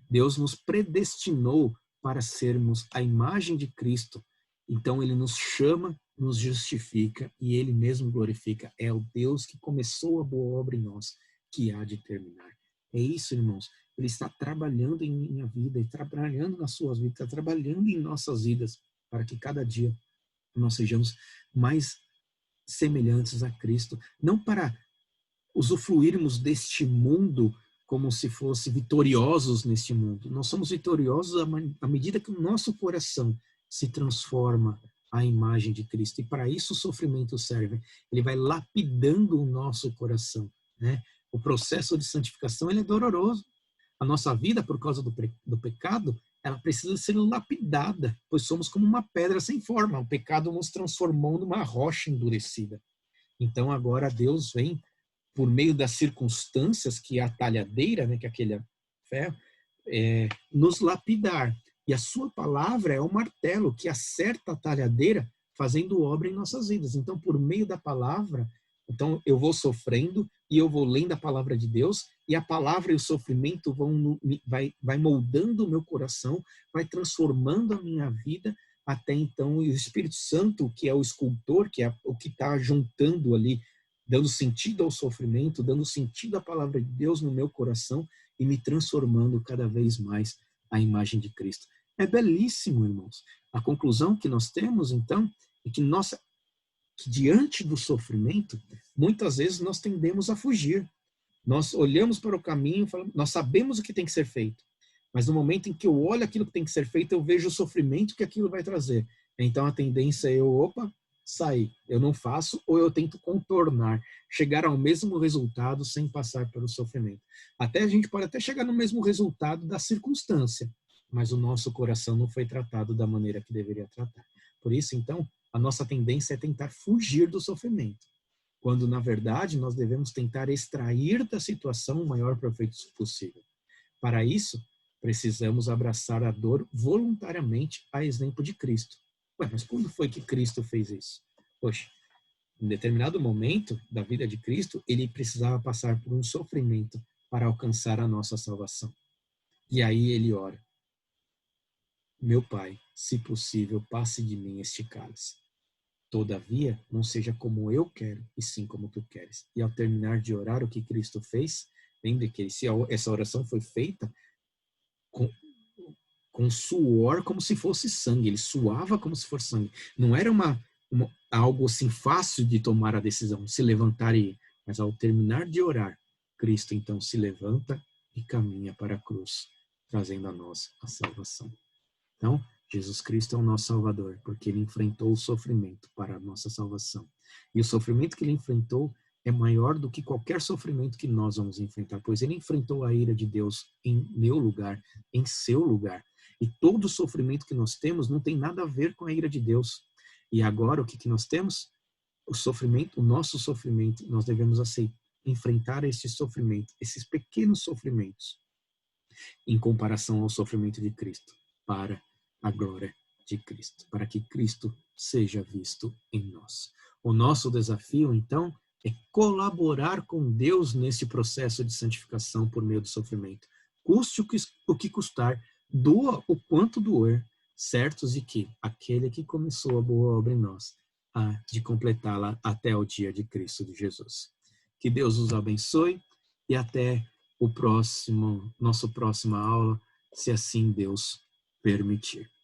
Deus nos predestinou para sermos a imagem de Cristo. Então, ele nos chama, nos justifica e ele mesmo glorifica. É o Deus que começou a boa obra em nós, que há de terminar. É isso, irmãos. Ele está trabalhando em minha vida, e trabalhando nas suas vidas, está trabalhando em nossas vidas, para que cada dia nós sejamos mais semelhantes a Cristo. Não para usufruirmos deste mundo como se fosse vitoriosos neste mundo. Nós somos vitoriosos à medida que o nosso coração se transforma à imagem de Cristo. E para isso o sofrimento serve. Ele vai lapidando o nosso coração, né? O processo de santificação, ele é doloroso. A nossa vida, por causa do pecado, ela precisa ser lapidada, pois somos como uma pedra sem forma. O pecado nos transformou numa rocha endurecida. Então agora Deus vem, por meio das circunstâncias, que é a talhadeira, né, que é aquele ferro, nos lapidar. E a sua palavra é o martelo que acerta a talhadeira, fazendo obra em nossas vidas. Então, por meio da palavra, então eu vou sofrendo e eu vou lendo a palavra de Deus, e a palavra e o sofrimento vai moldando o meu coração, vai transformando a minha vida, até então, e o Espírito Santo, que é o escultor, que é o que está juntando ali, dando sentido ao sofrimento, dando sentido à palavra de Deus no meu coração e me transformando cada vez mais à imagem de Cristo. É belíssimo, irmãos. A conclusão que nós temos, então, é que diante do sofrimento, muitas vezes nós tendemos a fugir. Nós olhamos para o caminho, nós sabemos o que tem que ser feito, mas no momento em que eu olho aquilo que tem que ser feito, eu vejo o sofrimento que aquilo vai trazer. Então a tendência é sair. Eu não faço, ou eu tento contornar, chegar ao mesmo resultado sem passar pelo sofrimento. A gente pode até chegar no mesmo resultado da circunstância, mas o nosso coração não foi tratado da maneira que deveria tratar. Por isso, então, a nossa tendência é tentar fugir do sofrimento, quando, na verdade, nós devemos tentar extrair da situação o maior proveito possível. Para isso, precisamos abraçar a dor voluntariamente, a exemplo de Cristo. Ué, mas quando foi que Cristo fez isso? Poxa, em determinado momento da vida de Cristo, ele precisava passar por um sofrimento para alcançar a nossa salvação. E aí ele ora: meu Pai, se possível, passe de mim este cálice. Todavia, não seja como eu quero, e sim como tu queres. E ao terminar de orar, o que Cristo fez, lembre que essa oração foi feita com suor como se fosse sangue, ele suava como se fosse sangue. Não era algo assim fácil de tomar a decisão, se levantar e ir. Mas ao terminar de orar, Cristo então se levanta e caminha para a cruz, trazendo a nós a salvação. Então, Jesus Cristo é o nosso Salvador, porque ele enfrentou o sofrimento para a nossa salvação. E o sofrimento que ele enfrentou é maior do que qualquer sofrimento que nós vamos enfrentar, pois ele enfrentou a ira de Deus em meu lugar, em seu lugar. E todo o sofrimento que nós temos não tem nada a ver com a ira de Deus. E agora o que nós temos? O sofrimento, o nosso sofrimento, nós devemos enfrentar esse sofrimento, esses pequenos sofrimentos, em comparação ao sofrimento de Cristo, para a glória de Cristo, para que Cristo seja visto em nós. O nosso desafio, então, é colaborar com Deus nesse processo de santificação por meio do sofrimento. Custe o que custar, doa o quanto doer, certos de que aquele que começou a boa obra em nós há de completá-la até o dia de Cristo de Jesus. Que Deus os abençoe e até nossa próxima aula, se assim Deus permitir.